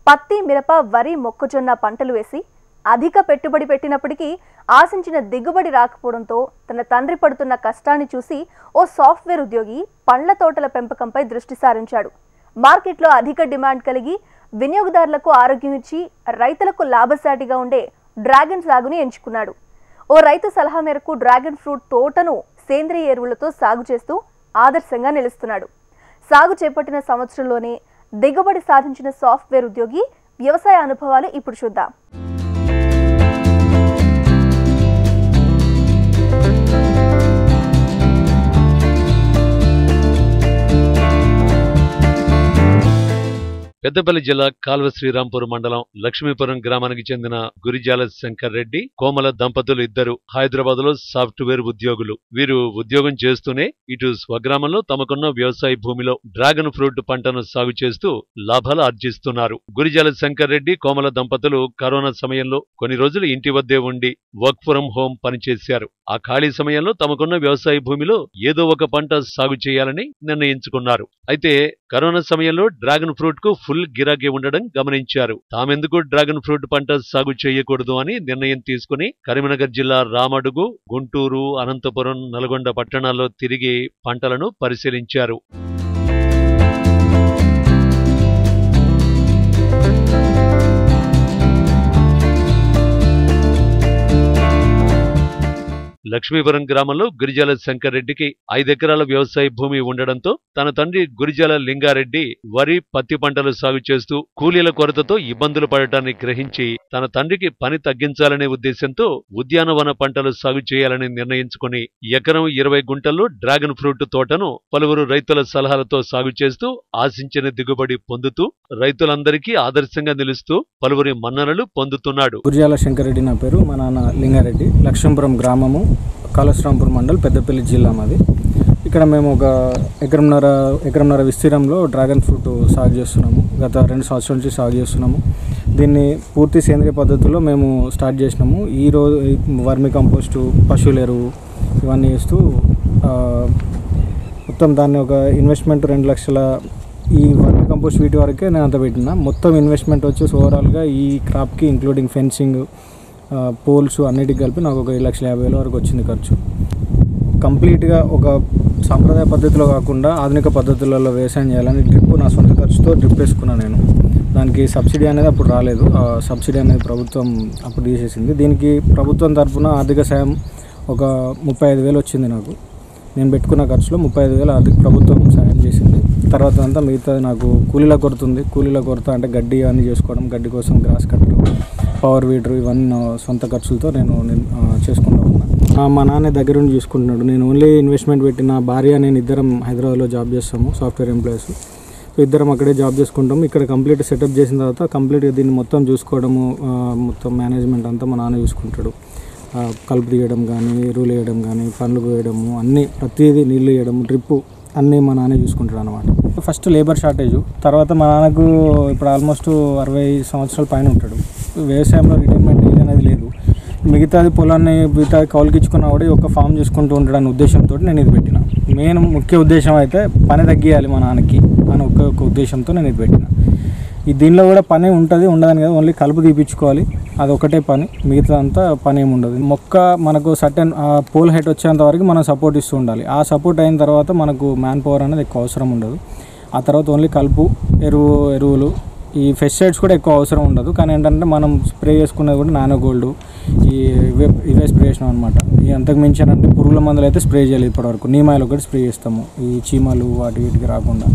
పత్తి, మిరప, వరి, మొక్కజొన్న పంటలు వేసి అధిక పెట్టుబడి పెట్టినప్పటికీ ఆశించిన దిగుబడి రాకపోవడంతో తన తండ్రి పడుతున్న కష్టాన్ని చూసి ఓ సాఫ్ట్వేర్ ఉద్యోగి పండ్ల తోటల పెంపకంపై దృష్టి సారించాడు. మార్కెట్లో అధిక డిమాండ్ కలిగి వినియోగదారులకు ఆరోగ్యం ఇచ్చి రైతులకు లాభసాటిగా ఉండే డ్రాగన్ సాగుని ఎంచుకున్నాడు. ఓ రైతు సలహా మేరకు డ్రాగన్ ఫ్రూట్ తోటను సేంద్రియ ఎరువులతో సాగు చేస్తూ ఆదర్శంగా నిలుస్తున్నాడు. సాగు చేపట్టిన సంవత్సరంలోనే దిగుబడి సాధించిన సాఫ్ట్వేర్ ఉద్యోగి వ్యవసాయ అనుభవాలు ఇప్పుడు చూద్దాం. పెద్దపల్లి జిల్లా కాల్వ శ్రీరాంపూర్ మండలం లక్ష్మీపురం గ్రామానికి చెందిన గురిజాల శంకర్ రెడ్డి, కోమల దంపతులు ఇద్దరు హైదరాబాద్ లో సాఫ్ట్వేర్ ఉద్యోగులు. వీరు ఉద్యోగం చేస్తూనే ఇటు స్వగ్రామంలో తమకున్న వ్యవసాయ భూమిలో డ్రాగన్ ఫ్రూట్ పంటను సాగు చేస్తూ లాభాలు ఆర్జిస్తున్నారు. గురిజాల శంకర్ రెడ్డి, కోమల దంపతులు కరోనా సమయంలో కొన్ని రోజులు ఇంటి వద్దే ఉండి వర్క్ ఫ్రం హోం పనిచేశారు. ఆ ఖాళీ సమయంలో తమకున్న వ్యవసాయ భూమిలో ఏదో ఒక పంట సాగు చేయాలని నిర్ణయించుకున్నారు. అయితే కరోనా సమయంలో డ్రాగన్ ఫ్రూట్ కు ఫుల్ గిరాకీ ఉండడం గమనించారు. తామెందుకు డ్రాగన్ ఫ్రూట్ పంట సాగు చేయకూడదు అని నిర్ణయం తీసుకుని కరీంనగర్ జిల్లా రామడుగు, గుంటూరు, అనంతపురం, నల్గొండ పట్టణాల్లో తిరిగి పంటలను పరిశీలించారు. లక్ష్మీపురం గ్రామంలో గురిజాల శంకర్ రెడ్డికి 5 ఎకరాల వ్యవసాయ భూమి ఉండడంతో తన తండ్రి గురిజాల లింగారెడ్డి వరి, పత్తి పంటలు సాగు చేస్తూ కూలీల కొరతతో ఇబ్బందులు పడటాన్ని గ్రహించి తన తండ్రికి పని తగ్గించాలనే ఉద్దేశంతో ఉద్యానవన పంటలు సాగు చేయాలని నిర్ణయించుకుని ఎకరం 20 గుంటల్లో డ్రాగన్ ఫ్రూట్ తోటను పలువురు రైతుల సలహాలతో సాగు చేస్తూ ఆశించిన దిగుబడి పొందుతూ రైతులందరికీ ఆదర్శంగా నిలుస్తూ పలువురి మన్ననలు పొందుతున్నాడు. గురిజాల శంకర్ రెడ్డి నా పేరు. మా నాన్న లింగారెడ్డి. లక్ష్మీపురం గ్రామము, కాళశ్రాంపూర్ మండల్, పెద్దపల్లి జిల్లా మాది. ఇక్కడ మేము ఒక ఎకరంన్నర విస్తీర్ణంలో డ్రాగన్ ఫ్రూట్ సాగు చేస్తున్నాము. గత 2 సంవత్సరాల నుంచి సాగు చేస్తున్నాము. దీన్ని పూర్తి సేంద్రియ పద్ధతిలో మేము స్టార్ట్ చేసినాము. ఈరోజు వర్మి కంపోస్టు, పశువుల ఎరువు ఇవన్నీ వేస్తూ మొత్తం దాన్ని ఒక ఇన్వెస్ట్మెంట్ 2 లక్షల, ఈ వర్మి కంపోస్ట్ వీటి వరకే నేను అంత పెట్టిన. మొత్తం ఇన్వెస్ట్మెంట్ వచ్చేసి ఓవరాల్గా ఈ క్రాప్కి ఇంక్లూడింగ్ ఫెన్సింగ్, పోల్స్ అన్నిటికి కలిపి నాకు ఒక 1,50,000 వరకు వచ్చింది ఖర్చు. కంప్లీట్గా ఒక సాంప్రదాయ పద్ధతిలో కాకుండా ఆధునిక పద్ధతులలో వ్యవసాయం చేయాలని నా సొంత ఖర్చుతో డ్రిప్ వేసుకున్నాను నేను. దానికి సబ్సిడీ అనేది అప్పుడు రాలేదు. సబ్సిడీ అనేది ప్రభుత్వం అప్పుడు తీసేసింది. దీనికి ప్రభుత్వం తరఫున ఆర్థిక సాయం ఒక 35,000 వచ్చింది నాకు. నేను పెట్టుకున్న ఖర్చులో 35,000 ఆర్థిక ప్రభుత్వం సాయం చేసింది. తర్వాత అంతా మిగతా నాకు కూలీల కొరత ఉంది. కూలీల కొరత అంటే గడ్డి అన్నీ చేసుకోవడం, గడ్డి కోసం గ్రాస్ కట్టరు, పవర్ వీడరు, ఇవన్నీ సొంత ఖర్చులతో నేను చేసుకుంటూ ఉన్నా. మా నాన్న దగ్గర నుండి చూసుకుంటున్నాడు. నేను ఓన్లీ ఇన్వెస్ట్మెంట్ పెట్టిన భార్య నేను ఇద్దరం హైదరాబాద్లో జాబ్ చేస్తాము, సాఫ్ట్వేర్ ఎంప్లాయీస్. సో ఇద్దరం అక్కడే జాబ్ చేసుకుంటాము. ఇక్కడ కంప్లీట్ సెటప్ చేసిన తర్వాత కంప్లీట్గా దీన్ని మొత్తం చూసుకోవడము, మొత్తం మేనేజ్మెంట్ అంతా మా నాన్న చూసుకుంటాడు. కలుపు తీయడం కానీ, ఎరువులు వేయడం కానీ, పండ్లు పోయడము, అన్నీ ప్రతిదీ, నీళ్ళు వేయడం, డ్రిప్పు అన్నీ మా నాన్న చూసుకుంటాడు అనమాట. ఫస్ట్ లేబర్ షార్టేజు, తర్వాత మా నాన్నకు ఇప్పుడు ఆల్మోస్ట్ 60 సంవత్సరాల పైన ఉంటాడు. వ్యవసాయంలో రిటైర్మెంట్ ఏజ్ అనేది లేదు. మిగతాది పొలాన్ని కౌలుకిచ్చుకున్నా కూడా ఒక ఫామ్ చూసుకుంటూ ఉంటాడనే ఉద్దేశంతో నేను ఇది పెట్టిన. మెయిన్ ముఖ్య ఉద్దేశం అయితే పని తగ్గియాలి మా నాన్నకి అని ఒక ఉద్దేశంతో నేను ఇది పెట్టిన. దీనిలో కూడా పని ఉంటుంది, ఉండదని కదా, ఓన్లీ కలుపు తీపించుకోవాలి, అది ఒకటే పని, మిగతా అంతా పని ఏమి ఉండదు. మొక్క మనకు సర్టెన్ పోల్ హైట్ వచ్చేంత వరకు మనం సపోర్ట్ ఇస్తూ ఉండాలి. ఆ సపోర్ట్ అయిన తర్వాత మనకు మ్యాన్ పవర్ అనేది ఎక్కువ అవసరం ఉండదు. ఆ తర్వాత ఓన్లీ కలుపు, ఎరువులు, ఈ పెస్టిసైడ్స్ కూడా ఎక్కువ అవసరం ఉండదు. కానీ ఏంటంటే మనం స్ప్రే చేసుకునేది కూడా నానో గోల్డ్, ఇవే స్ప్రే చేసినాం అనమాట. ఈ అంతకు మించానంటే పురుగుల మందులు అయితే స్ప్రే చేయలేదు ఇప్పటివరకు. నీమాయిలు ఒకటి స్ప్రే చేస్తాము, ఈ చీమలు వీటికి రాకుండా.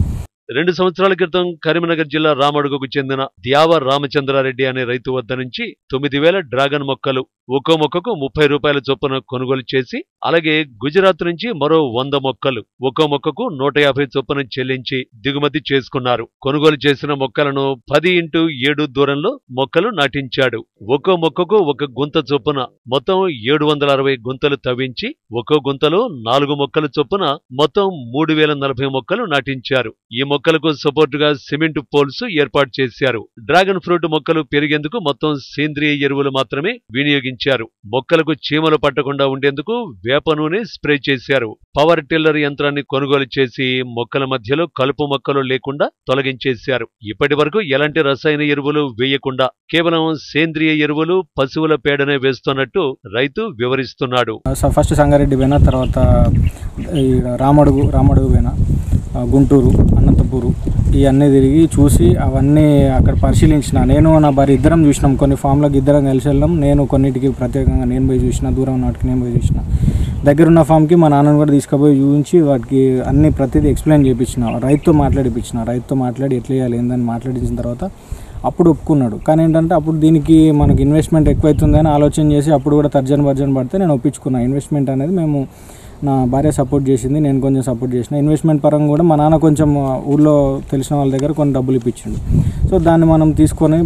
2 సంవత్సరాల క్రితం కరీంనగర్ జిల్లా రామడుగుకు చెందిన ద్యావ రామచంద్రారెడ్డి అనే రైతు వద్ద నుంచి 9,000 డ్రాగన్ మొక్కలు ఒక్కో మొక్కకు 30 రూపాయల చొప్పున కొనుగోలు చేసి, అలాగే గుజరాత్ నుంచి మరో 100 మొక్కలు ఒక్కో మొక్కకు 150 చొప్పున చెల్లించి దిగుమతి చేసుకున్నారు. కొనుగోలు చేసిన మొక్కలను 10x7 దూరంలో మొక్కలు నాటించాడు. ఒక్కో మొక్కకు 1 గుంత చొప్పున మొత్తం 760 గుంతలు తవ్వించి ఒక్కో గుంతలో 4 మొక్కలు చొప్పున మొత్తం 3,040 మొక్కలు నాటించారు. ఈ మొక్కలకు సపోర్టుగా సిమెంట్ పోల్స్ ఏర్పాటు చేశారు. డ్రాగన్ ఫ్రూట్ మొక్కలు పెరిగేందుకు మొత్తం సేంద్రియ ఎరువులు మాత్రమే వినియోగించారు. మొక్కలకు చీమలు పట్టకుండా ఉండేందుకు వేప నూనె స్ప్రే చేశారు. పవర్ టిల్లర్ యంత్రాన్ని కొనుగోలు చేసి మొక్కల మధ్యలో కలుపు మొక్కలు లేకుండా తొలగించేశారు. ఇప్పటి వరకు ఎలాంటి రసాయన ఎరువులు వేయకుండా కేవలం సేంద్రియ ఎరువులు, పశువుల పేడనే వేస్తున్నట్టు రైతు వివరిస్తున్నాడు. ఫస్ట్ సంగారెడ్డి పోయినా, తర్వాత ఈ రామడుగు పోయినా, గుంటూరు, అనంతపూరు ఇవన్నీ తిరిగి చూసి అవన్నీ అక్కడ పరిశీలించిన. నేను నా భార్య ఇద్దరం చూసినాం. కొన్ని ఫామ్లకు ఇద్దరం కలిసి వెళ్ళాం. నేను కొన్నిటికి ప్రత్యేకంగా నేను పోయి చూసిన, దూరం నాటికి నేను పోయి చూసిన. దగ్గరున్న ఫామ్కి మా నాన్నని కూడా తీసుకుపోయి చూపించి వాటికి అన్ని ప్రతిదీ ఎక్స్ప్లెయిన్ చేయించిన, రైతుతో మాట్లాడి ఎట్లా చేయాలి ఏందని మాట్లాడించిన తర్వాత అప్పుడు ఒప్పుకున్నాడు. కానీ ఏంటంటే అప్పుడు దీనికి మనకి ఇన్వెస్ట్మెంట్ ఎక్కువైతుందని ఆలోచన చేసి అప్పుడు కూడా తర్జన పడితే నేను ఒప్పించుకున్నాను. ఇన్వెస్ట్మెంట్ అనేది మేము నా భార్య సపోర్ట్ చేసింది, నేను కొంచెం సపోర్ట్ చేసిన. ఇన్వెస్ట్మెంట్ పరంగా కూడా మా నాన్న కొంచెం ఊళ్ళో తెలిసిన వాళ్ళ దగ్గర కొన్ని డబ్బులు ఇప్పించిండు. సో దాన్ని మనం తీసుకొని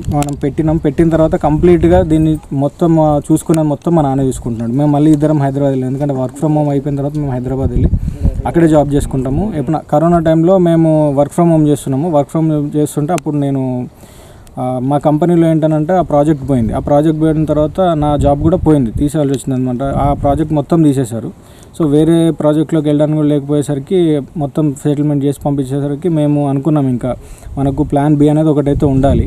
పెట్టిన తర్వాత కంప్లీట్గా దీన్ని మొత్తం చూసుకునేది మొత్తం మా నాన్న చూసుకుంటున్నాడు. మేము మళ్ళీ ఇద్దరం హైదరాబాద్ వెళ్ళాం. ఎందుకంటే వర్క్ ఫ్రమ్ హోమ్ అయిపోయిన తర్వాత మేము హైదరాబాద్ వెళ్ళి అక్కడే జాబ్ చేసుకుంటాము. ఎప్పుడు కరోనా టైంలో మేము వర్క్ ఫ్రమ్ హోమ్ చేస్తున్నాము. వర్క్ ఫ్రమ్ హోమ్ చేస్తుంటే అప్పుడు నేను మా కంపెనీలో ఏంటంటే ఆ ప్రాజెక్ట్ పోయింది. ఆ ప్రాజెక్ట్ పోయిన తర్వాత నా జాబ్ కూడా పోయింది, తీసేయాల్సి వచ్చింది అనమాట. ఆ ప్రాజెక్ట్ మొత్తం తీసేశారు. సో వేరే ప్రాజెక్ట్లోకి వెళ్ళడానికి కూడా లేకపోయేసరికి మొత్తం సెటిల్మెంట్ చేసి పంపించేసరికి మేము అనుకున్నాం ఇంకా మనకు ప్లాన్ బి అనేది ఒకటైతే ఉండాలి.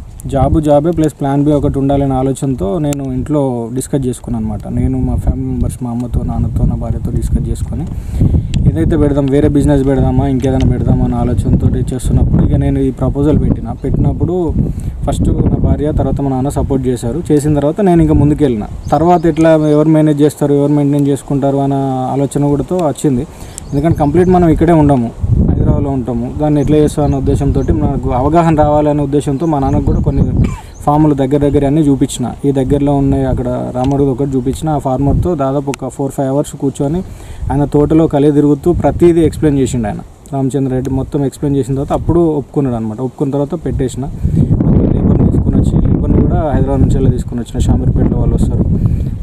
జాబే ప్లస్ ప్లాన్ బి ఒకటి ఉండాలనే ఆలోచనతో నేను ఇంట్లో డిస్కస్ చేసుకున్నాను అనమాట. నేను మా ఫ్యామిలీ మెంబర్స్, మా అమ్మతో, నాన్నతో, నా భార్యతో డిస్కస్ చేసుకొని ఏదైతే పెడదాం, వేరే బిజినెస్ పెడదామా, ఇంకేదైనా పెడదామా అనే ఆలోచనతో చేస్తున్నప్పుడు ఇక నేను ఈ ప్రపోజల్ పెట్టినప్పుడు ఫస్ట్ నా భార్య, తర్వాత మా నాన్న సపోర్ట్ చేశారు. చేసిన తర్వాత నేను ఇంకా ముందుకెళ్ళిన. తర్వాత ఎట్లా ఎవరు మేనేజ్ చేస్తారు, ఎవరు మెయింటైన్ చేసుకుంటారు అన్న ఆలోచన కూడా వచ్చింది. ఎందుకంటే కంప్లీట్ మనం ఇక్కడే ఉండము, హైదరాబాద్లో ఉంటాము. దాన్ని ఎట్లా చేస్తామన్న ఉద్దేశంతో, నాకు అవగాహన రావాలనే ఉద్దేశంతో మా నాన్నకు కూడా కొన్ని ఫార్ములు దగ్గర అన్నీ చూపించిన. ఈ దగ్గరలో ఉన్నాయి, అక్కడ రామడుగు ఒకటి చూపించిన. ఆ ఫార్మర్తో దాదాపు ఒక 4-5 అవర్స్ కూర్చొని ఆయన తోటలో కలిగి తిరుగుతూ ప్రతిదీ ఎక్స్ప్లెయిన్ చేసిండు ఆయన, రామచంద్ర రెడ్డి. మొత్తం ఎక్స్ప్లెయిన్ చేసిన తర్వాత అప్పుడు ఒప్పుకున్నాడు అనమాట. ఒప్పుకున్న తర్వాత పెట్టేసిన. లేబర్ని తీసుకుని వచ్చి, లేబర్ని కూడా హైదరాబాద్ నుంచి వెళ్ళి తీసుకుని వచ్చిన. షామీర్పేటలో వాళ్ళు వస్తారు,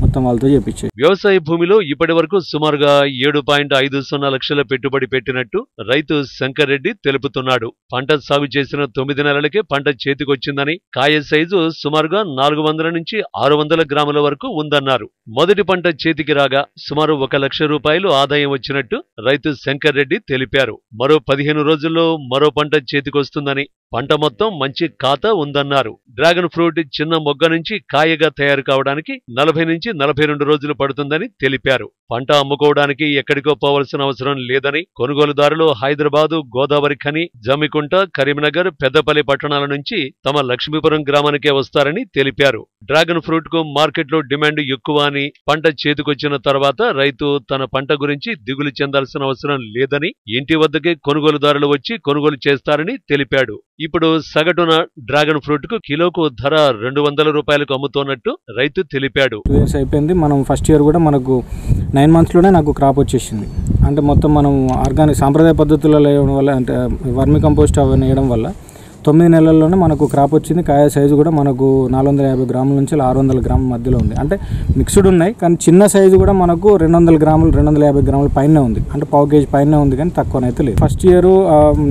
మొత్తం వాళ్ళతో చేపించే. వ్యవసాయ భూమిలో ఇప్పటి వరకు సుమారుగా 7.50 లక్షల పెట్టుబడి పెట్టినట్టు రైతు శంకర్ రెడ్డి తెలుపుతున్నాడు. పంట సాగు చేసిన 9 నెలలకే పంట చేతికొచ్చిందని, కాయ సైజు సుమారుగా 400 నుంచి 600 గ్రాముల వరకు ఉందన్నారు. మొదటి పంట చేతికి రాగా సుమారు 1 లక్ష రూపాయలు ఆదాయం వచ్చినట్టు రైతు శంకర్ రెడ్డి తెలిపారు. మరో 15 రోజుల్లో మరో పంట చేతికొస్తుందని, పంట మొత్తం మంచి ఖాతా ఉందన్నారు. డ్రాగన్ ఫ్రూట్ చిన్న మొగ్గ నుంచి కాయగా తయారు కావడానికి 40 నుంచి 42 రోజులు పడుతుందని తెలిపారు. పంట అమ్ముకోవడానికి ఎక్కడికో పోవలసిన అవసరం లేదని, కొనుగోలుదారులు హైదరాబాదు, గోదావరి ఖని, జమ్మికుంట, కరీంనగర్, పెద్దపల్లి పట్టణాల నుంచి తమ లక్ష్మీపురం గ్రామానికే వస్తారని తెలిపారు. డ్రాగన్ ఫ్రూట్ కు మార్కెట్లో డిమాండ్ ఎక్కువ అని, పంట చేతికొచ్చిన తర్వాత రైతు తన పంట గురించి దిగులు చెందాల్సిన అవసరం లేదని, ఇంటి వద్దకే కొనుగోలుదారులు వచ్చి కొనుగోలు చేస్తారని తెలిపాడు. ఇప్పుడు సగటున డ్రాగన్ ఫ్రూట్ కు కిలోకు ధర 200 రూపాయలకు అమ్ముతున్నట్టు రైతు తెలిపాడు. 2 years అయిపోయింది. మనం ఫస్ట్ ఇయర్ కూడా మనకు 9 monthsలోనే నాకు క్రాప్ వచ్చేసింది. అంటే మొత్తం మనం ఆర్గానిక్ సాంప్రదాయ పద్ధతులలో వేయడం వల్ల, అంటే వర్మి కంపోస్ట్ అవన్నీ వేయడం వల్ల 9 నెలల్లోనే మనకు క్రాప్ వచ్చింది. కాయ సైజు కూడా మనకు 450 గ్రాముల నుంచి 600 గ్రాముల మధ్యలో ఉంది. అంటే మిక్స్డ్ ఉన్నాయి, కానీ చిన్న సైజు కూడా మనకు 200 గ్రాములు, 250 గ్రాముల పైన ఉంది. అంటే 1/4 kg పైన ఉంది, కానీ తక్కువనైతే లేదు. ఫస్ట్ ఇయర్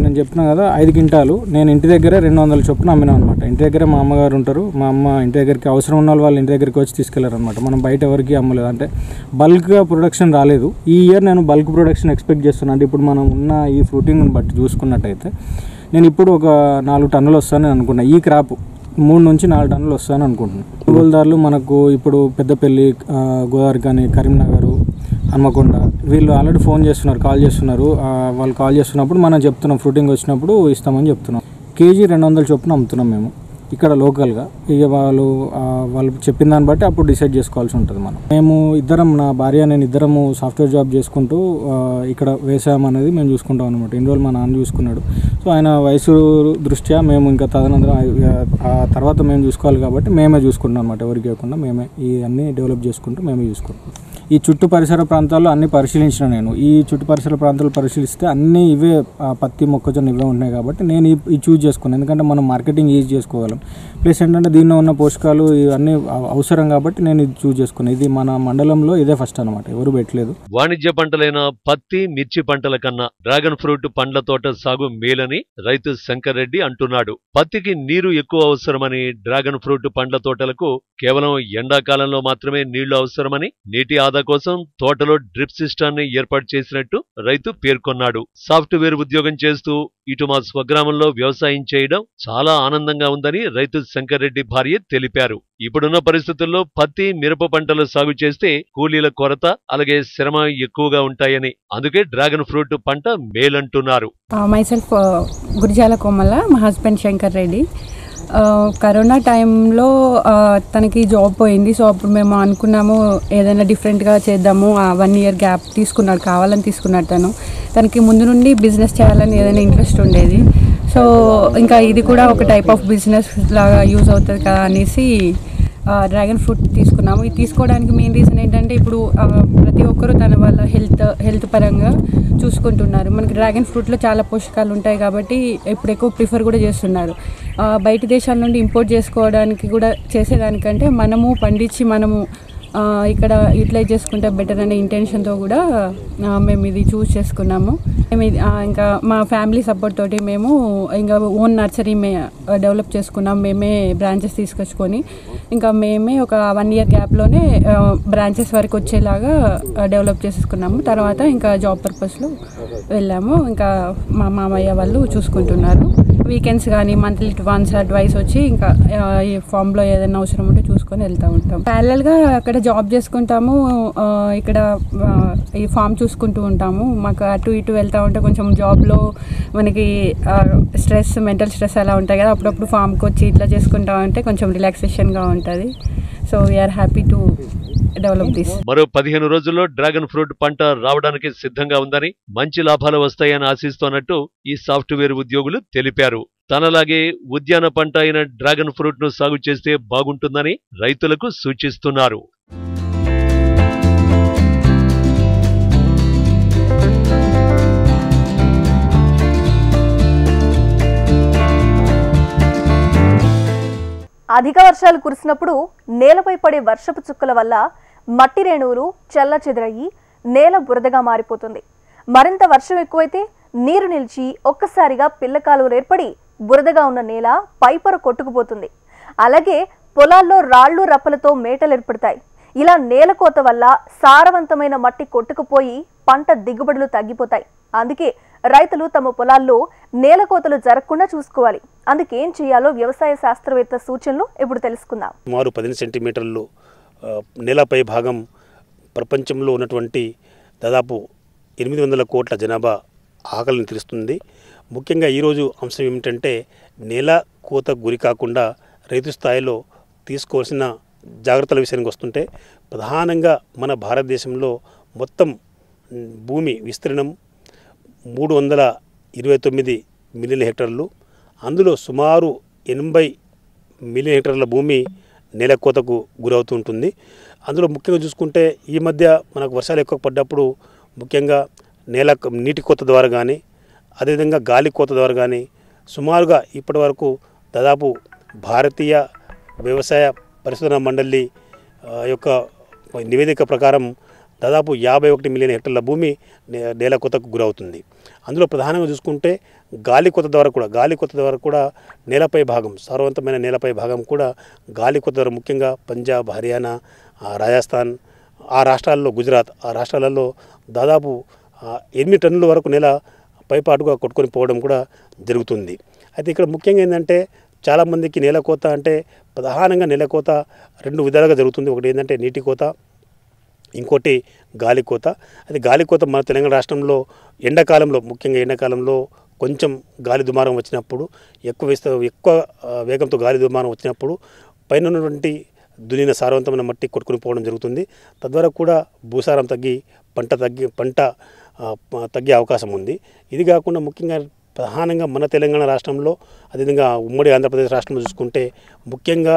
నేను చెప్పినా కదా 5 క్వింటాలు నేను ఇంటి దగ్గరే 200 చొప్పున అమ్మినాం అనమాట. ఇంటి దగ్గరే మా అమ్మగారు ఉంటారు. మా అమ్మ ఇంటి దగ్గరికి అవసరం ఉన్న వాళ్ళు ఇంటి దగ్గరికి వచ్చి తీసుకెళ్లారు అనమాట. మనం బయట ఎవరికి అమ్మలేదు. అంటే బల్క్గా ప్రొడక్షన్ రాలేదు. ఈ ఇయర్ నేను బల్క్ ప్రొడక్షన్ ఎక్స్పెక్ట్ చేస్తున్నాను. అంటే ఇప్పుడు మనం ఉన్న ఈ ఫ్రూటింగ్ని బట్టి చూసుకున్నట్టయితే నేను ఇప్పుడు ఒక 4 టన్నులు వస్తానని అనుకున్నా. ఈ క్రాప్ 3 నుంచి 4 టన్నులు వస్తానని అనుకుంటున్నాను. కొనుగోలుదారులు మనకు ఇప్పుడు పెద్దపల్లి, గోదావరి కానీ, కరీంనగర్, హన్మకొండ వీళ్ళు ఆల్రెడీ ఫోన్ చేస్తున్నారు, కాల్ చేస్తున్నారు. వాళ్ళు కాల్ చేస్తున్నప్పుడు మనం చెప్తున్నాం, ఫ్రూటింగ్ వచ్చినప్పుడు ఇస్తామని చెప్తున్నాం. కేజీ 200 చొప్పున అమ్ముతున్నాం మేము ఇక్కడ లోకల్గా. ఇక వాళ్ళు చెప్పిన దాన్ని బట్టి అప్పుడు డిసైడ్ చేసుకోవాల్సి ఉంటుంది. మేము ఇద్దరం, నా భార్య నేను ఇద్దరము సాఫ్ట్వేర్ జాబ్ చేసుకుంటూ ఇక్కడ వ్యవసాయం అనేది మేము చూసుకుంటాం అనమాట. ఇన్ని రోజులు మా నాన్న చూసుకున్నాడు. సో ఆయన వయసు దృష్ట్యా మేము ఇంకా తదనంతరం ఆ తర్వాత మేము చూసుకోవాలి కాబట్టి మేమే చూసుకుంటాం అనమాట. ఎవరికి ఇవ్వకుండా మేమే ఈ అన్నీ డెవలప్ చేసుకుంటూ మేమే చూసుకుంటాం. ఈ చుట్టూ పరిసర ప్రాంతాల్లో అన్ని పరిశీలించిన నేను. ఈ చుట్టూ పరిసర ప్రాంతాలు పరిశీలిస్తే అన్నీ ఇవే పత్తి మొక్కజొన్న ఇవే ఉన్నాయి కాబట్టి నేను ఈ చూజ్ చేసుకున్నాను. ఎందుకంటే మనం మార్కెటింగ్ ఈజీ చేసుకోగలం, ప్లస్ ఏంటంటే దీనిలో ఉన్న పోషకాలు ఇవన్నీ అవసరం కాబట్టి నేను ఇది చూజ్ చేసుకున్నాను. ఇది మన మండలంలో ఇదే ఫస్ట్ అనమాట, ఎవరు పెట్టలేదు. వాణిజ్య పంటలైన పత్తి, మిర్చి పంటల కన్నా డ్రాగన్ ఫ్రూట్ పండ్ల తోట సాగు మేలని రైతు శంకర్ రెడ్డి అంటున్నాడు. పత్తికి నీరు ఎక్కువ అవసరమని, డ్రాగన్ ఫ్రూట్ పండ్ల తోటలకు కేవలం ఎండాకాలంలో మాత్రమే నీళ్లు అవసరమని, నీటి ఆదా కోసం తోటలో డ్రిప్ సిస్టాన్ని ఏర్పాటు చేసినట్టు రైతు పేర్కొన్నాడు. సాఫ్ట్వేర్ ఉద్యోగం చేస్తూ ఇటు మా స్వగ్రామంలో వ్యవసాయం చేయడం చాలా ఆనందంగా ఉందని రైతు శంకర్ రెడ్డి భార్య తెలిపారు. ఇప్పుడున్న పరిస్థితుల్లో పత్తి, మిరప పంటలు సాగు చేస్తే కూలీల కొరత, అలాగే శ్రమ ఎక్కువగా ఉంటాయని, అందుకే డ్రాగన్ ఫ్రూట్ పంట మేలంటున్నారు. మైసెల్ఫ్ గురిజాల కోమల, మా హస్బెండ్ శంకర్ రెడ్డి. కరోనా టైంలో తనకి జాబ్ పోయింది. సో అప్పుడు మేము అనుకున్నాము ఏదైనా డిఫరెంట్గా చేద్దాము. 1 ఇయర్ గ్యాప్ తీసుకున్నాడు, కావాలని తీసుకున్నాడు. తనకి ముందు నుండి బిజినెస్ చేయాలని ఏదైనా ఇంట్రెస్ట్ ఉండేది. సో ఇంకా ఇది కూడా ఒక టైప్ ఆఫ్ బిజినెస్ లాగా యూజ్ అవుతుంది కదా అనేసి డ్రాగన్ ఫ్రూట్ తీసుకున్నాము. ఇది తీసుకోవడానికి మెయిన్ రీజన్ ఏంటంటే ఇప్పుడు ప్రతి ఒక్కరూ తన వాళ్ళ హెల్త్ పరంగా చూసుకుంటున్నారు. మనకి డ్రాగన్ ఫ్రూట్లో చాలా పోషకాలు ఉంటాయి కాబట్టి ఇప్పుడు ఎక్కువ ప్రిఫర్ కూడా చేస్తున్నారు. బయట దేశాల నుండి ఇంపోర్ట్ చేసుకోవడానికి కూడా చేసేదానికంటే మనము పండించి మనము ఇక్కడ యూటిలైజ్ చేసుకుంటే బెటర్ అనే ఇంటెన్షన్తో కూడా మేము ఇది చూస్ చేసుకున్నాము. మేము ఇంకా మా ఫ్యామిలీ సపోర్ట్ తోటి మేము ఇంకా ఓన్ నర్సరీ డెవలప్ చేసుకున్నాం. మేమే బ్రాంచెస్ తీసుకొచ్చుకొని ఇంకా మేమే ఒక 1 ఇయర్ గ్యాప్లోనే బ్రాంచెస్ వరకు వచ్చేలాగా డెవలప్ చేసుకున్నాము. తర్వాత ఇంకా జాబ్ పర్పస్లో వెళ్ళాము. ఇంకా మా మామయ్య వాళ్ళు చూసుకుంటున్నారు. వీకెండ్స్ కానీ మంత్లీ వన్స్ అడ్వైస్ వచ్చి ఇంకా ఈ ఫామ్లో ఏదైనా అవసరం ఉంటే చూసుకొని వెళ్తూ ఉంటాం. ప్యారలల్గా అక్కడ జాబ్ చేసుకుంటాము, ఇక్కడ ఈ ఫామ్ చూసుకుంటూ ఉంటాము. మాకు అటు ఇటు వెళ్తూ ఉంటే కొంచెం జాబ్లో మనకి స్ట్రెస్, మెంటల్ స్ట్రెస్ అలా ఉంటాయి కదా, అప్పుడప్పుడు ఫామ్కి వచ్చి ఇట్లా చేసుకుంటా ఉంటే కొంచెం రిలాక్సేషన్గా ఉంటుంది. So we are happy to develop this. మరో 15 రోజుల్లో డ్రాగన్ ఫ్రూట్ పంట రావడానికి సిద్ధంగా ఉందని, మంచి లాభాలు వస్తాయని ఆశిస్తున్నట్టు ఈ సాఫ్ట్వేర్ ఉద్యోగులు తెలిపారు. తనలాగే ఉద్యాన పంట అయిన డ్రాగన్ ఫ్రూట్ ను సాగు చేస్తే బాగుంటుందని రైతులకు సూచిస్తున్నారు. అధిక వర్షాలు కురిసినప్పుడు నేలపై పడే వర్షపు చుక్కల వల్ల మట్టి రేణువులు చెల్లచెదరయ్యి నేల బురదగా మారిపోతుంది. మరింత వర్షం ఎక్కువైతే నీరు నిలిచి ఒక్కసారిగా పిల్లకాలువలు ఏర్పడి బురదగా ఉన్న నేల పైపొర కొట్టుకుపోతుంది. అలాగే పొలాల్లో రాళ్లు రప్పలతో మేటలు ఏర్పడతాయి. ఇలా నేల కోత వల్ల సారవంతమైన మట్టి కొట్టుకుపోయి పంట దిగుబడులు తగ్గిపోతాయి. అందుకే రైతులు తమ పొలాల్లో నేల కోతలు జరగకుండా చూసుకోవాలి. అందుకేం చేయాలో వ్యవసాయ శాస్త్రవేత్త సూచనలు ఇప్పుడు తెలుసుకుందాం. సుమారు 10 సెంటీమీటర్లు నేలపై భాగం ప్రపంచంలో ఉన్నటువంటి దాదాపు 800 కోట్ల జనాభా ఆకలిని తీరుస్తుంది. ముఖ్యంగా ఈరోజు అంశం ఏమిటంటే నేల కోత గురి కాకుండా రైతు స్థాయిలో తీసుకోవాల్సిన జాగ్రత్తల విషయానికి వస్తుంటే, ప్రధానంగా మన భారతదేశంలో మొత్తం భూమి విస్తీర్ణం 329 మిలియన్ హెక్టార్లు. అందులో సుమారు 80 మిలియన్ హెక్టార్ల భూమి నేల కోతకు గురవుతూ ఉంటుంది. అందులో ముఖ్యంగా చూసుకుంటే ఈ మధ్య మనకు వర్షాలు ఎక్కువ పడ్డప్పుడు ముఖ్యంగా నీటి కోత ద్వారా కానీ, అదేవిధంగా గాలి కోత ద్వారా కానీ సుమారుగా ఇప్పటి వరకు దాదాపు భారతీయ వ్యవసాయ పరిశోధన మండలి యొక్క నివేదిక ప్రకారం దాదాపు 51 మిలియన్ హెక్టార్ల భూమి నేల కోతకు గురవుతుంది. అందులో ప్రధానంగా చూసుకుంటే గాలి కోత ద్వారా కూడా నేలపై భాగం, సారవంతమైన నేలపై భాగం కూడా గాలి కోత ద్వారా ముఖ్యంగా పంజాబ్, హర్యానా, రాజస్థాన్, ఆ రాష్ట్రాల్లో, గుజరాత్, ఆ రాష్ట్రాలలో దాదాపు 8 టన్నుల వరకు నేల పైపాటుగా కొట్టుకొని పోవడం కూడా జరుగుతుంది. అయితే ఇక్కడ ముఖ్యంగా ఏంటంటే చాలామందికి నేల కోత అంటే ప్రధానంగా నేల కోత 2 విధాలుగా జరుగుతుంది. ఒకటి ఏంటంటే నీటి కోత, ఇంకోటి గాలి కోత. అది గాలి కోత మన తెలంగాణ రాష్ట్రంలో ఎండాకాలంలో, ముఖ్యంగా ఎండాకాలంలో కొంచెం గాలి దుమారం వచ్చినప్పుడు, ఎక్కువ వేగంతో గాలి దుమారం వచ్చినప్పుడు పైన ఉన్నటువంటి దున్నిన సారవంతమైన మట్టి కొట్టుకుని పోవడం జరుగుతుంది. తద్వారా కూడా భూసారం తగ్గి పంట తగ్గే అవకాశం ఉంది. ఇది కాకుండా ముఖ్యంగా ప్రధానంగా మన తెలంగాణ రాష్ట్రంలో, అదేవిధంగా ఉమ్మడి ఆంధ్రప్రదేశ్ రాష్ట్రంలో చూసుకుంటే ముఖ్యంగా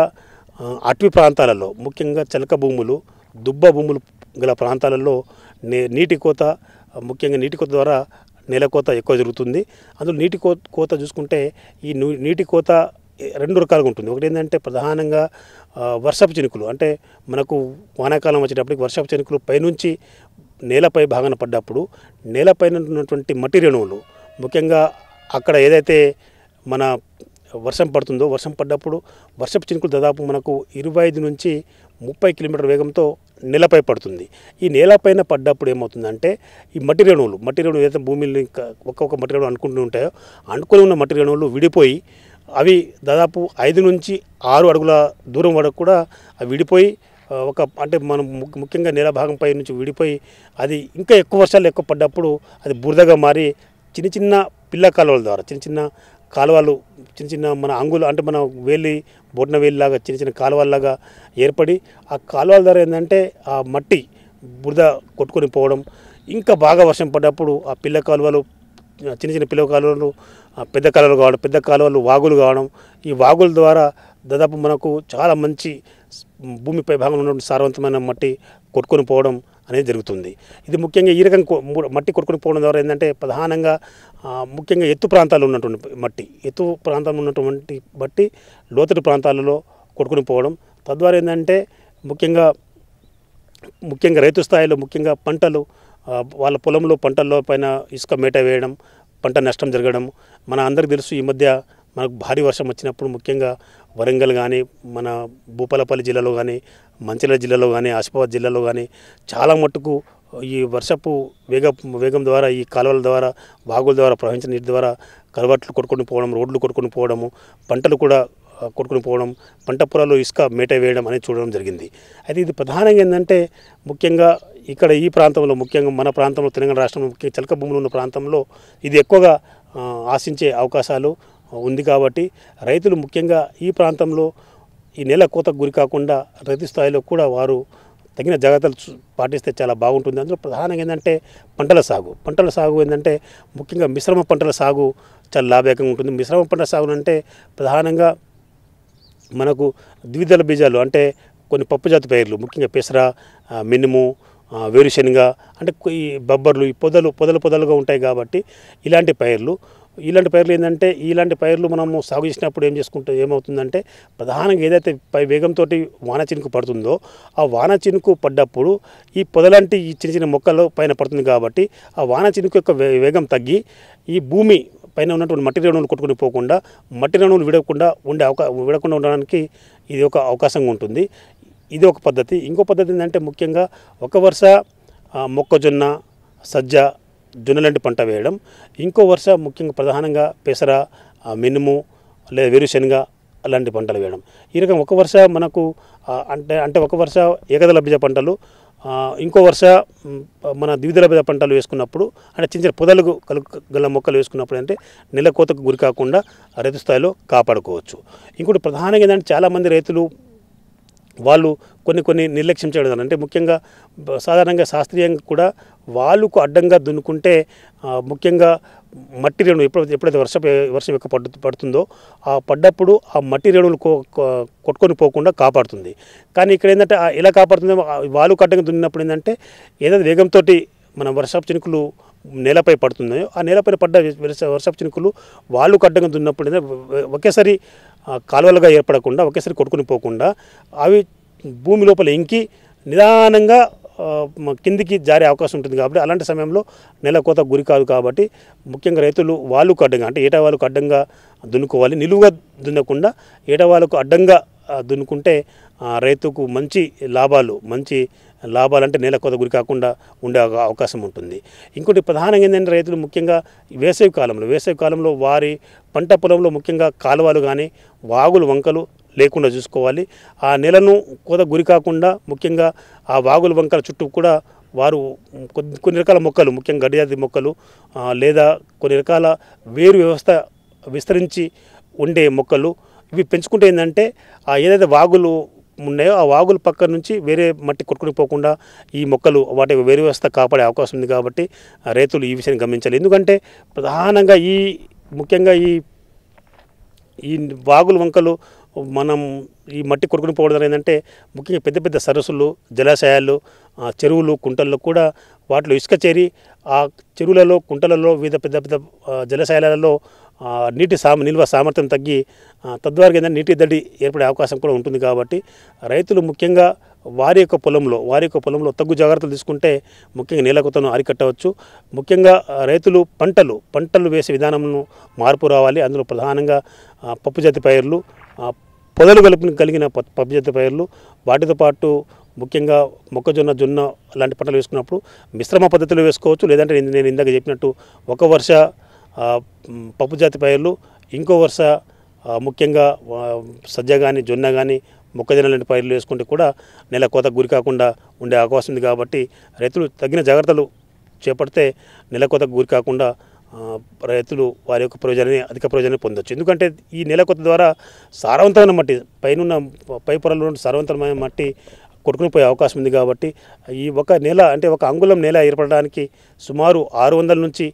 అటవీ ప్రాంతాలలో, ముఖ్యంగా చలక భూములు, దుబ్బ భూములు గల ప్రాంతాలలో నీటి కోత ముఖ్యంగా నీటి కోత ద్వారా నేల కోత ఎక్కువ జరుగుతుంది. అందులో నీటి కోత చూసుకుంటే ఈ నీటి కోత 2 రకాలుగా ఉంటుంది. ఒకటి ఏంటంటే ప్రధానంగా వర్షపు చినుకులు, అంటే మనకు వానాకాలం వచ్చేటప్పటికి వర్షపు చినుకులు పైనుంచి నేలపై భాగాన పడ్డప్పుడు నేలపైన ఉన్నటువంటి మట్టి రేణువులు ముఖ్యంగా అక్కడ ఏదైతే మన వర్షం పడుతుందో వర్షం పడ్డప్పుడు వర్షపు చినుకులు దాదాపు మనకు 25 నుంచి 30 కిలోమీటర్ల వేగంతో నేలపై పడుతుంది. ఈ నేలపైన పడ్డప్పుడు ఏమవుతుందంటే ఈ మట్టి రేణువులు ఏదైతే భూమిని ఒక్కొక్క మట్టి రేణువులు అనుకుంటూ ఉంటాయో అనుకుని ఉన్న మట్టి రేణువులు విడిపోయి అవి దాదాపు 5 నుంచి 6 అడుగుల దూరం వరకు కూడా అవి విడిపోయి అంటే మనం ముఖ్యంగా నేల భాగంపై నుంచి విడిపోయి అది ఇంకా ఎక్కువ వర్షాలు ఎక్కువ పడ్డప్పుడు అది బురదగా మారి చిన్న పిల్ల కాలువల ద్వారా చిన్న కాలువలు చిన్న మన అంగులు అంటే మన బొట్న వేలిలాగా చిన్న కాలువల్లాగా ఏర్పడి ఆ కాలువల ద్వారా ఏంటంటే ఆ మట్టి బురద కొట్టుకొని పోవడం, ఇంకా బాగా వర్షం పడ్డప్పుడు ఆ పిల్ల కాలువలు చిన్న పిల్ల కాలువలు పెద్ద కాలువలు కావడం, పెద్ద కాలువలు వాగులు కావడం, ఈ వాగుల ద్వారా దాదాపు మనకు చాలా మంచి భూమిపై భాగంలో ఉన్నటువంటి సారవంతమైన మట్టి కొట్టుకొని పోవడం అనేది జరుగుతుంది. ఇది ముఖ్యంగా ఈ రకంగా మట్టి కొట్టుకొని పోవడం ద్వారా ఏంటంటే ప్రధానంగా ముఖ్యంగా ఎత్తు ప్రాంతాల్లో ఉన్నటువంటి ఎత్తు ప్రాంతంలో ఉన్నటువంటి మట్టి లోతట్టు ప్రాంతాలలో కొట్టుకొని పోవడం, తద్వారా ఏంటంటే ముఖ్యంగా రైతు స్థాయిలో ముఖ్యంగా పంటలు వాళ్ళ పొలంలో పంటల్లో పైన ఇసుక మేట వేయడం, పంట నష్టం జరగడం. మన అందరికీ తెలుసు ఈ మధ్య మనకు భారీ వర్షం వచ్చినప్పుడు ముఖ్యంగా వరంగల్ కానీ మన భూపాలపల్లి జిల్లాలో కానీ మంచిర్యాల జిల్లాలో కానీ ఆసిఫాబాద్ జిల్లాలో కానీ చాలా మట్టుకు ఈ వర్షపు వేగం ద్వారా ఈ కాలువల ద్వారా వాగుల ద్వారా ప్రవహించిన నీటి ద్వారా కలవట్లు కొట్టుకొని పోవడం, రోడ్లు కొట్టుకొని పోవడము, పంటలు కూడా కొట్టుకొని పోవడం, పంట పొలాల్లో ఇసుక మేట వేయడం అనేది చూడడం జరిగింది. అయితే ఇది ప్రధానంగా ఏంటంటే ముఖ్యంగా ఇక్కడ ఈ ప్రాంతంలో ముఖ్యంగా మన ప్రాంతంలో తెలంగాణ రాష్ట్రంలో ముఖ్యంగా చలక భూములు ఉన్న ప్రాంతంలో ఇది ఎక్కువగా ఆశించే అవకాశాలు ఉంది. కాబట్టి రైతులు ముఖ్యంగా ఈ ప్రాంతంలో ఈ నేల కోతకు గురి కాకుండా రైతు స్థాయిలో కూడా వారు తగిన జాగ్రత్తలు పాటిస్తే చాలా బాగుంటుంది. అందులో ప్రధానంగా ఏంటంటే పంటల సాగు ఏంటంటే ముఖ్యంగా మిశ్రమ పంటల సాగు చాలా లాభదాయకంగా ఉంటుంది. మిశ్రమ పంటల సాగు అంటే ప్రధానంగా మనకు ద్విదళ బీజాలు అంటే కొన్ని పప్పు జాతి పైర్లు ముఖ్యంగా పెసర, మినుము, వేరుశెనగ అంటే ఈ బొబ్బర్లు ఈ పొదలుగా ఉంటాయి. కాబట్టి ఇలాంటి పైర్లు ఏంటంటే ఇలాంటి పైర్లు మనము సాగు చేసినప్పుడు ఏమవుతుందంటే ప్రధానంగా ఏదైతే వేగంతో వాన చినుకు పడుతుందో ఆ వాన చినుకు పడ్డప్పుడు ఈ పొదలాంటి ఈ చిన్న మొక్కలు పైన పడుతుంది. కాబట్టి ఆ వాన చినుకు యొక్క వేగం తగ్గి ఈ భూమి పైన ఉన్నటువంటి మట్టి రేణువులు కొట్టుకుని పోకుండా మట్టి రేణువులు విడకుండా ఉండడానికి ఇది ఒక అవకాశంగా ఉంటుంది. ఇది ఒక పద్ధతి. ఇంకో పద్ధతి ఏంటంటే ముఖ్యంగా ఒక వరుస మొక్కజొన్న, సజ్జ, జొన్న లాంటి పంట వేయడం, ఇంకో వరుస ముఖ్యంగా ప్రధానంగా పెసర, మినుము లేదా వేరుశెనగ అలాంటి పంటలు వేయడం. ఈ రకం ఒక వరుస మనకు అంటే ఒక వరుస ఏకదళ బీజ పంటలు, ఇంకో వరుస మన ద్విదళ బీజ పంటలు వేసుకున్నప్పుడు అంటే చిన్న పొదలు గల మొక్కలు వేసుకున్నప్పుడు అంటే నెల కోతకు గురి కాకుండా రైతు స్థాయిలో కాపాడుకోవచ్చు. ఇంకోటి ప్రధానంగా ఏంటంటే చాలామంది రైతులు వాళ్ళు కొన్ని నిర్లక్ష్యం చేయడం అంటే ముఖ్యంగా సాధారణంగా శాస్త్రీయంగా కూడా వాళ్ళకు అడ్డంగా దున్నుకుంటే ముఖ్యంగా మట్టి రేణువులు ఎప్పుడైతే వర్షం ఎక్కువ పడుతుందో ఆ పడ్డప్పుడు ఆ మట్టి రేణువులు కొట్టుకొని పోకుండా కాపాడుతుంది. కానీ ఇక్కడ ఏంటంటే ఎలా కాపాడుతుందో వాళ్ళకు అడ్డంగా దున్నినప్పుడు ఏంటంటే ఏదైతే వేగంతో మన వర్షపు చినుకులు నేలపై పడుతున్నాయో ఆ నేలపైన పడ్డ వర్షపు చినుకులు వాళ్ళకు అడ్డంగా దున్నప్పుడు ఒకేసారి కాలువలుగా ఏర్పడకుండా ఒకేసారి కొట్టుకుని పోకుండా అవి భూమి లోపల ఇంకి నిదానంగా కిందికి జారే అవకాశం ఉంటుంది. కాబట్టి అలాంటి సమయంలో నేల కోత గురి కాదు. కాబట్టి ముఖ్యంగా రైతులు వాళ్ళకు అడ్డంగా అంటే ఏటా వాళ్ళకు అడ్డంగా దున్నుకోవాలి. నిలువుగా దున్నకుండా ఏటా వాళ్ళకు అడ్డంగా దున్నుకుంటే రైతుకు మంచి లాభాలు అంటే నేల కోత గురి కాకుండా ఉండే అవకాశం ఉంటుంది. ఇంకోటి ప్రధానంగా ఏంటంటే రైతులు ముఖ్యంగా వేసవి కాలంలో వారి పంట పొలంలో ముఖ్యంగా కాలువలు కానీ వాగులు వంకలు లేకుండా చూసుకోవాలి. ఆ నేలను కోత గురి కాకుండా ముఖ్యంగా ఆ వాగులు వంకల చుట్టూ కూడా వారు కొన్ని రకాల మొక్కలు ముఖ్యంగా గడ్డి జాతి మొక్కలు లేదా కొన్ని రకాల వేరు వ్యవస్థ విస్తరించి ఉండే మొక్కలు ఇవి పెంచుకుంటే ఏంటంటే ఏదైతే వాగులు ఉన్నాయో ఆ వాగుల పక్క నుంచి వేరే మట్టి కొట్టుకుని పోకుండా ఈ మొక్కలు వాటి వేరు వ్యవస్థ కాపాడే అవకాశం ఉంది. కాబట్టి రైతులు ఈ విషయాన్ని గమనించాలి. ఎందుకంటే ప్రధానంగా ముఖ్యంగా ఈ వాగులు వంకలు మనం ఈ మట్టి కొట్టుకుని పోవడం ఏంటంటే ముఖ్యంగా పెద్ద సరస్సులు, జలాశయాలు, చెరువులు కుంటల్లో కూడా వాటిలో ఇసుక చేరి ఆ చెరువులలో కుంటలలో వివిధ పెద్ద పెద్ద జలశైలాలలో నిల్వ సామర్థ్యం తగ్గి తద్వారా కింద నీటి దడి ఏర్పడే అవకాశం కూడా ఉంటుంది. కాబట్టి రైతులు ముఖ్యంగా వారి యొక్క పొలంలో తగ్గు జాగ్రత్తలు తీసుకుంటే ముఖ్యంగా నేల కోతను అరికట్టవచ్చు. ముఖ్యంగా రైతులు పంటలు వేసే విధానంలో మార్పు రావాలి. అందులో ప్రధానంగా పప్పు జాతి పైర్లు, పొదలు కలిగిన పప్పు జాతి పైర్లు, వాటితో పాటు ముఖ్యంగా మొక్కజొన్న, జొన్న లాంటి పంటలు వేసుకున్నప్పుడు మిశ్రమ పద్ధతిలో వేసుకోవచ్చు. లేదంటే నేను ఇందాక చెప్పినట్టు ఒక వర్ష పప్పు జాతి పైర్లు, ఇంకో వర్ష ముఖ్యంగా సజ్జ కానీ జొన్న కానీ మొక్కజొన్న లాంటి పైర్లు వేసుకుంటే కూడా నెల కోతకు గురి కాకుండా ఉండే అవకాశం ఉంది. కాబట్టి రైతులు తగిన జాగ్రత్తలు చేపడితే నెల కోతకు గురి కాకుండా రైతులు వారి యొక్క అధిక ప్రయోజనాన్ని పొందవచ్చు. ఎందుకంటే ఈ నెల కోత ద్వారా సారవంతమైన మట్టి పై పొరలో సారవంతమైన మట్టి కొట్టుకుని పోయే అవకాశం ఉంది. కాబట్టి ఈ ఒక అంగుళం నేల ఏర్పడడానికి సుమారు 600 నుంచి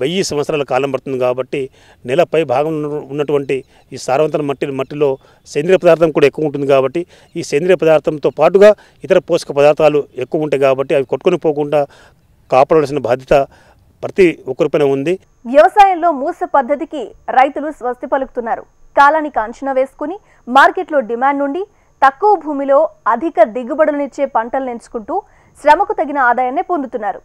1000 సంవత్సరాల కాలం పడుతుంది. కాబట్టి నేలపై భాగంలో ఉన్నటువంటి ఈ సారవంతమైన మట్టిలో సేంద్రియ పదార్థం కూడా ఎక్కువ ఉంటుంది. కాబట్టి ఈ సేంద్రియ పదార్థంతో పాటుగా ఇతర పోషక పదార్థాలు ఎక్కువ ఉంటాయి. కాబట్టి అవి కొట్టుకొని పోకుండా కాపాడవలసిన బాధ్యత ప్రతి ఒక్కరిపైన ఉంది. వ్యవసాయంలో మూస పద్ధతికి రైతులు స్వస్తి పలుకుతున్నారు. కాలానికి అంచనా వేసుకుని మార్కెట్లో డిమాండ్ నుండి తక్కువ భూమిలో అధిక దిగుబడులనిచ్చే పంటలను ఎంచుకుంటూ శ్రమకు తగిన ఆదాయాన్ని పొందుతున్నారు.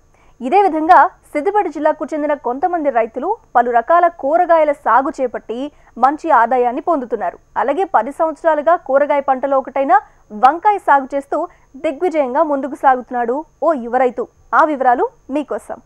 ఇదే విధంగా సిద్దిపేట జిల్లాకు చెందిన కొంతమంది రైతులు పలు రకాల కూరగాయల సాగు చేపట్టి మంచి ఆదాయాన్ని పొందుతున్నారు. అలాగే 10 సంవత్సరాలుగా కూరగాయ పంటలో ఒకటైన వంకాయ సాగు చేస్తూ దిగ్విజయంగా ముందుకు సాగుతున్నాడు ఓ యువ రైతు. ఆ వివరాలు మీకోసం.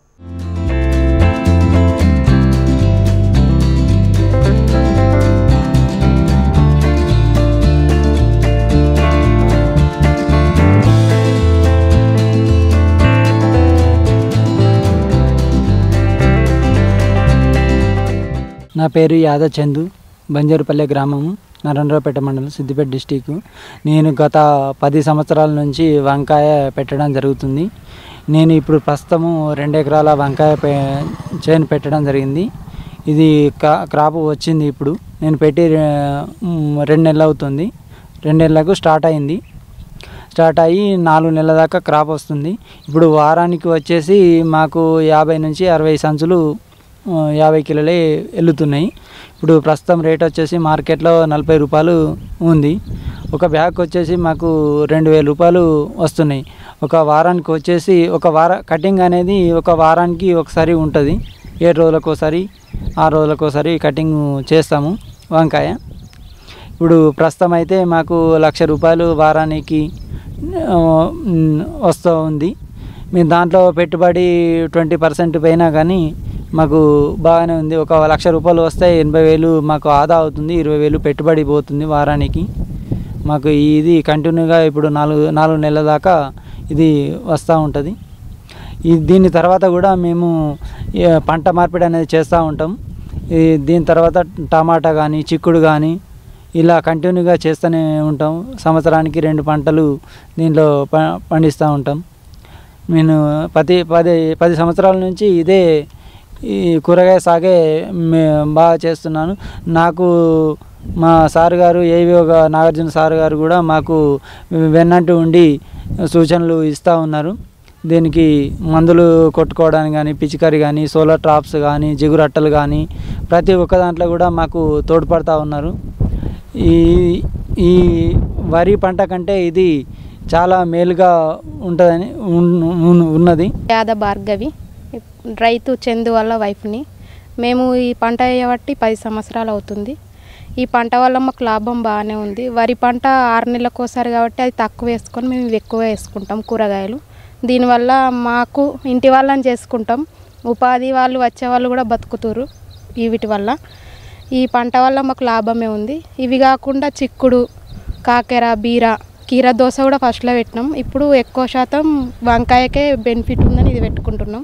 నా పేరు యాదవ్ చందు, బంజారుపల్లె గ్రామము, నరేంద్రపేట మండలం, సిద్దిపేట డిస్టిక్. నేను గత 10 సంవత్సరాల నుంచి వంకాయ పెట్టడం జరుగుతుంది. నేను ఇప్పుడు ప్రస్తుతము 2 ఎకరాల వంకాయ చేను పెట్టడం జరిగింది. ఇది క్రాప్ వచ్చింది. ఇప్పుడు నేను పెట్టి 2 నెలలు అవుతుంది. 2 నెలలకు స్టార్ట్ అయ్యి 4 నెలల దాకా క్రాప్ వస్తుంది. ఇప్పుడు వారానికి వచ్చేసి మాకు 50 నుంచి 60 సంచులు 50 కిలోలే వెళ్తున్నాయి. ఇప్పుడు ప్రస్తుతం రేట్ వచ్చేసి మార్కెట్లో 40 రూపాయలు ఉంది. ఒక బ్యాగ్ వచ్చేసి మాకు 2000 రూపాయలు వస్తున్నాయి. ఒక వారానికి వచ్చేసి కటింగ్ అనేది ఒక వారానికి ఒకసారి ఉంటుంది. 7 రోజులకు ఒకసారి 6 రోజులకు ఒకసారి కటింగ్ చేస్తాము వంకాయ. ఇప్పుడు ప్రస్తుతం అయితే మాకు 1,00,000 రూపాయలు వారానికి వస్తూ ఉంది. మేము దాంట్లో పెట్టుబడి 20% పోయినా కానీ మాకు బాగానే ఉంది. ఒక 1,00,000 రూపాయలు వస్తే 80,000 మాకు ఆదా అవుతుంది. 20,000 పెట్టుబడి పోతుంది వారానికి. మాకు ఇది కంటిన్యూగా ఇప్పుడు 4 నెలల దాకా ఇది వస్తూ ఉంటుంది. దీని తర్వాత కూడా మేము పంట మార్పిడి అనేది చేస్తూ ఉంటాం. దీని తర్వాత టమాటా కానీ చిక్కుడు కానీ ఇలా కంటిన్యూగా చేస్తూనే ఉంటాం. సంవత్సరానికి 2 పంటలు దీంట్లో పండిస్తూ ఉంటాం. నేను 10 సంవత్సరాల నుంచి ఇదే ఈ కూరగాయ సాగే బాగా చేస్తున్నాను. నాకు మా సార్ గారు ఏవో నాగార్జున సార్ గారు కూడా మాకు వెన్నంటూ ఉండి సూచనలు ఇస్తూ ఉన్నారు. దీనికి మందులు కొట్టుకోవడానికి కానీ, పిచికారి కానీ, సోలార్ ట్రాప్స్ కానీ, జిగురు అట్టలు కానీ ప్రతి ఒక్క దాంట్లో కూడా మాకు తోడ్పడుతూ ఉన్నారు. ఈ వరి పంట కంటే ఇది చాలా మేలుగా ఉంటుందని ఉన్నది. యాద భార్గవి, రైతు చందు వాళ్ళ వైఫ్ని. మేము ఈ పంట వేయబట్టి 10 సంవత్సరాలు అవుతుంది. ఈ పంట వల్ల మాకు లాభం బాగానే ఉంది. వరి పంట 6 నెలలకు ఒకసారి కాబట్టి అది తక్కువ వేసుకొని మేము ఎక్కువ వేసుకుంటాం కూరగాయలు. దీనివల్ల మాకు ఇంటి వాళ్ళని చేసుకుంటాం, ఉపాధి వాళ్ళు వచ్చేవాళ్ళు కూడా బతుకుతురు వీటి వల్ల. ఈ పంట వల్ల మాకు లాభమే ఉంది. ఇవి కాకుండా చిక్కుడు, కాకెర, కీర దోశ కూడా ఫస్ట్లో పెట్టినాం. ఇప్పుడు ఎక్కువ శాతం వంకాయకే బెనిఫిట్ ఉందని ఇది పెట్టుకుంటున్నాం.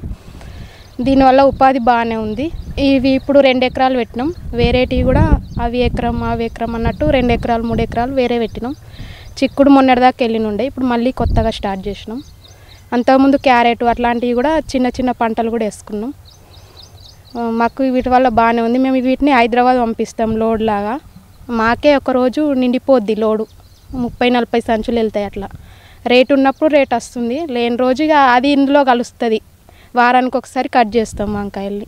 దీనివల్ల ఉపాధి బాగానే ఉంది. ఇవి ఇప్పుడు 2 ఎకరాలు పెట్టినాం. వేరేటివి కూడా అవి ఎకరం అన్నట్టు 2 ఎకరాలు 3 ఎకరాలు వేరే పెట్టినాం. చిక్కుడు మొన్నటిదాకా వెళ్ళినుండే, ఇప్పుడు మళ్ళీ కొత్తగా స్టార్ట్ చేసినాం. అంతకుముందు క్యారెట్ అట్లాంటివి కూడా చిన్న చిన్న పంటలు కూడా వేసుకున్నాం. మాకు వీటి వల్ల బాగానే ఉంది. మేము వీటిని హైదరాబాద్ పంపిస్తాం లోడ్ లాగా. మాకే ఒక రోజు నిండిపోద్ది లోడు, 30-40 సంచులు వెళ్తాయి అట్లా. రేట్ ఉన్నప్పుడు రేట్ వస్తుంది, లేని రోజు ఇక అది ఇందులో కలుస్తుంది. వారానికి ఒకసారి కట్ చేస్తాం వంకాయల్ని.